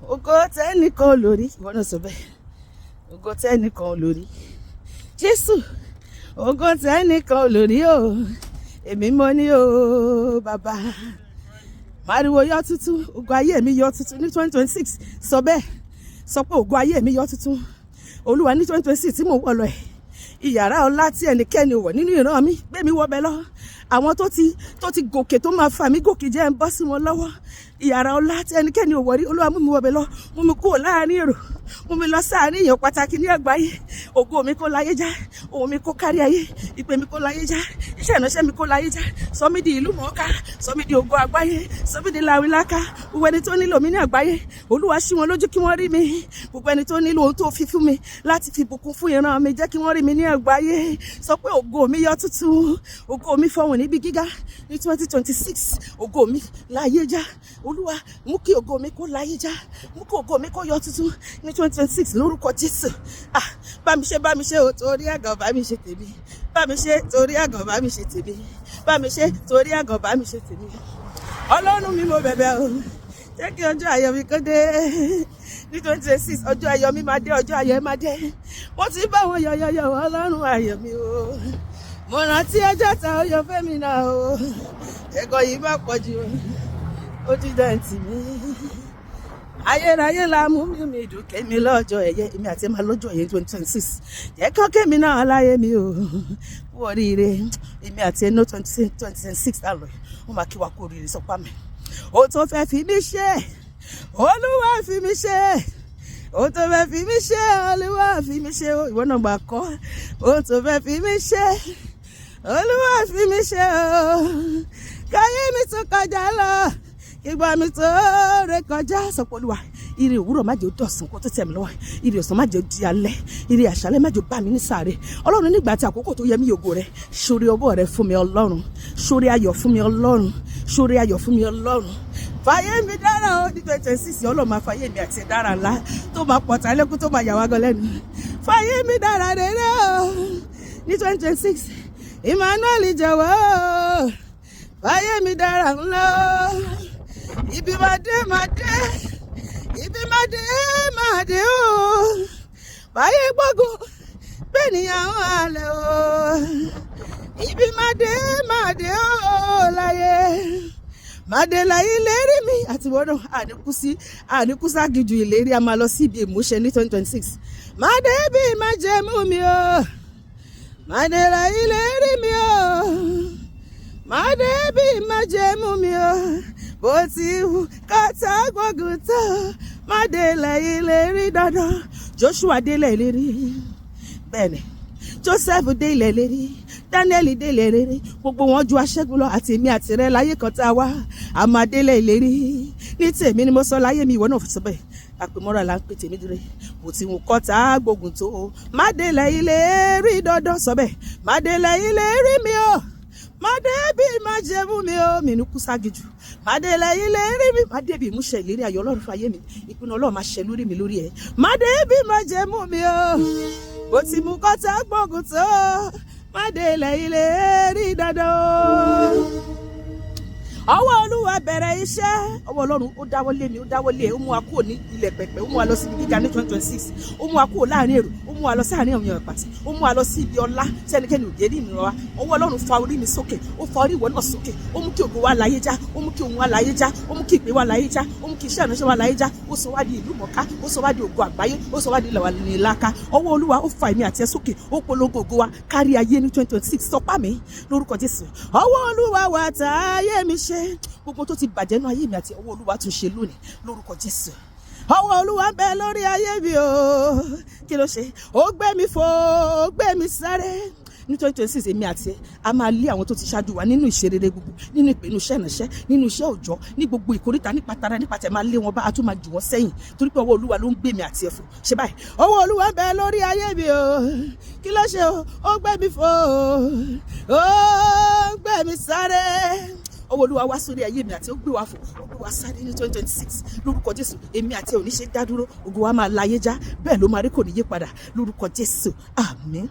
ògo tẹ́nìkan lórí ìwọ náà sọ bẹ́ẹ̀ ògo tẹ́nìkan lórí Jésù ògo tẹ́nìkan lórí o èmi mo ní o bàbá mariwo yọ tuntun ògo ayé mi yọ tuntun ní 2026 sọ bẹ́ẹ̀ sọ pé ògo ayé mi yọ tuntun olúwa ní 2026 tí mo wọ̀ lọ ẹ̀ ìyàrá ọlá tí ẹnikẹ́ni wọ̀ nínú ìran mi gbé mi wọ bẹ lọ àwọn tó ti gòkè tó máa fà mí gòkè jẹ́ ń bọ́ sí wọn lọ́wọ́ ìyàrá ọlá tí ẹnikẹ́ni ò wọ̀ rí olúwa mú mi wọ bẹ lọ mú mi kúrò láàrin èrò mú mi lọ sáàrin èèyàn pàtàkì ní àgbáyé ògo mi kó láyé já ohùn mi kó kárí ayé ìpè mi kó láyé já iṣẹ́ ìránṣẹ́ mi kó láyé já sọ mí di ìlú mọ̀ọ́ká sọ mí di ògo àgbáyé sọ mí di làwíláká gbogbo ẹni tó nílò mi ní àgbáyé olúwa ṣí wọn lójú kí wọ́n rí mi gbogbo ẹni tó nílò ohun tó fi fún mi láti fi bùkún fún ìran mi jẹ́ kí wọ́n rí mi ní àgbáyé sọ pé ògo mi yọ tuntun ògo mi fọhùn níbi gíga ní 2026 ògo mi láyé já olúwa mú kí ògo mi kó láyé já mú kí ògo mi kó yọ tuntun ní 2026 lórúkọ Jésù bá mi ṣe o torí àgàn bá mi ṣe tèmi bá mi ṣe torí àgàn bá mi ṣe tèmi bá mi ṣe torí àgàn bá mi ṣe tèmi ọlọ́run mi mo bẹ̀bẹ̀ o jẹ́ kí ọjọ́ ayọ̀ mi kó dé ní 2026 ọjọ́ ayọ̀ mi máa dé ọjọ́ ayọ̀ máa dé mo ti bá wọn yọ̀yọ̀yọ̀ ọlọ́run ayọ̀ mi o mo rántí ọjọ́ ta ọyọ̀ fẹ́mi náà o ẹ̀kọ́ yìí má pọ̀ jù ó ti dẹ̀ǹtì mi ayérayé la mú mi dùn kémi lọ́jọ́ ẹ̀yẹ èmi àti ẹ̀ máa lọ́jọ́ ẹ̀yẹ 2026 jẹ́ kán kémi náà láyé mi o kú oríire èmi àti ẹ̀ ní 2026 àlọ́ wọ́n máa kí wa kú oríire sọ́pá mi ó tó fẹ́ fi mí ṣe olúwa fi mí ṣe ó tó fẹ́ fi mí ṣe olúwa fi mí ṣe ìwọ náà gbà kọ́ ó tó fẹ́ fi mí ṣe olúwa fi mí ṣe o káyé mi tó kọjá lọ ìgbà mi tó ré kọjá sọpọ̀ olúwa ire òwúrọ̀ má jẹ́ ó dọ̀sán kó tó tẹ̀ mí lọ́wọ́ ire ọ̀sán má jẹ́ ó di alẹ́ ire àṣálẹ́ má jẹ́ ó bá mi ní sàárè ọlọ́run nígbà tí àkókò tó yẹ mí ògo rẹ ṣoore ọwọ́ rẹ fún mi ọlọ́run ṣoore ayọ̀ fún mi ọlọ́run ṣoore ayọ̀ fún mi ọlọ́run fàyè mi dára ó ní 2026 ọlọ́run máa fàyè mi àti dára ńlá tó máa pọ̀ tá lẹ́kún tó máa yà wá gan lẹ́nu fàyè mi dára rere ó ní 2026 Emmanuel jọ̀wọ́ fàyè mi dára ńlá ibi máa dé ibi máa dé o báyé gbógun bẹ́ẹ̀nìyàn àlẹ́ o ibi máa dé o láyé máa dé láyé lérí mi àti wọ́n náà àníkú ságijù ìlérí a máa lọ sí ibi ìmúṣẹ ní 2026 máa dé bí máa jẹ mú mi o máa dé láyé lérí mi o máa dé bí máa jẹ mú mi o bó ti wù kàtà gbógun tó má délẹ̀ ìlérí dandan Joshua délẹ̀ ìlérí bẹ́ẹ̀ ni Joseph délẹ̀ ìlérí Daniel délẹ̀ ìlérí gbogbo wọn ju aṣẹ́gun lọ àti èmi àti rẹ láyé kan tá a wá a máa délẹ̀ ìlérí ní tèmi ni mo sọ láyé mi ìwọ náà fi sọ bẹ́ẹ̀ àpèmọ́ra là ń pè tèmi dúró bó ti wù kọ́ta gbógun tó má délẹ̀ ìlérí dandan sọ bẹ́ẹ̀ má délẹ̀ ìlérí mi o mádé bí má jẹ mú mi ó mi ní kú ságijù mádé lẹ́yìn lérí mi mádé bí mú ṣe ìlérí ayọ̀ ọlọ́run fàyè mi ìpinnu ọlọ́run máa ṣe lórí mi lórí ẹ̀ mádé bí má jẹ mú mi ó bó ti mú kọ́tà gbógun tó mádé lẹ́yìn lérí dandan ọwọ́ olúwa bẹ̀rẹ̀ iṣẹ́ ọwọ́ ọlọ́run ó dáwọ́lé mi ó dáwọ́lé ó mú wa kúrò ní ilẹ̀ pẹ̀pẹ̀ ó mú wa lọ sí ibi gíga ní 2026 ó mú wa kúrò láàrin èrò ó mú wa lọ sáàrin àwọn èèyàn pàtì ó mú wa lọ sí ibi ọlá tí ẹnikẹ́ni ò dé ní ìnira wa ọwọ́ ọlọ́run fa orí mi sókè ó fa orí ìwọ náà sókè ó mú kí ògo wa láyé já ó mú kí ohun wa láyé já ó mú kí ìpè wa láyé já ó mú kí iṣẹ́ ìránṣẹ́ wa láyé já ó sọ wá di ìlú mọ̀ká ó sọ wá di ògo àgbáyé ó sọ wá di ìlàkà ọwọ́ olúwa ó fa èmi àti ẹ sókè ó polongo ògo wa kárí ayé ní 2026 sọpá mi lórúkọ Jésù ọwọ́ olúwa wà tá ayé mi ṣe gbogbo tó ti bàjẹ́ náà ayé mi àti ọwọ́ olúwa tún ṣe lónìí lórúkọ Jésù ọwọ́ olúwa ń bẹ lórí ayé mi o kí ló ṣe ó gbé mi fò ó gbé mi sáré ní 2026 èmi àti ẹ a máa lé àwọn tó ti ṣáájú wa nínú ìṣerere gbogbo nínú ìpinnu iṣẹ́ ìránṣẹ́ nínú iṣẹ́ òòjọ́ ní gbogbo ìkóríta nípa tara nípa tẹ̀ máa lé wọn bá a tún máa jù wọ́n sẹ́yìn torí pé ọwọ́ olúwa ló ń gbé mi àti ẹ fò ṣe báyìí ọwọ́ olúwa ń bẹ lórí ayé mi o kí ló ṣe o ó gbé mi fò ó gbé mi sáré ọwọ́ olúwa wá sórí ayé mi àti ó gbé wa fò ó gbé wa sáré ní 2026 lórúkọ Jésù èmi àti ẹ ò ní ṣe dá dúró ògo wa máa láyé já bẹ́ẹ̀ ló máa rí kò ní yí padà lórúkọ Jésù àmín.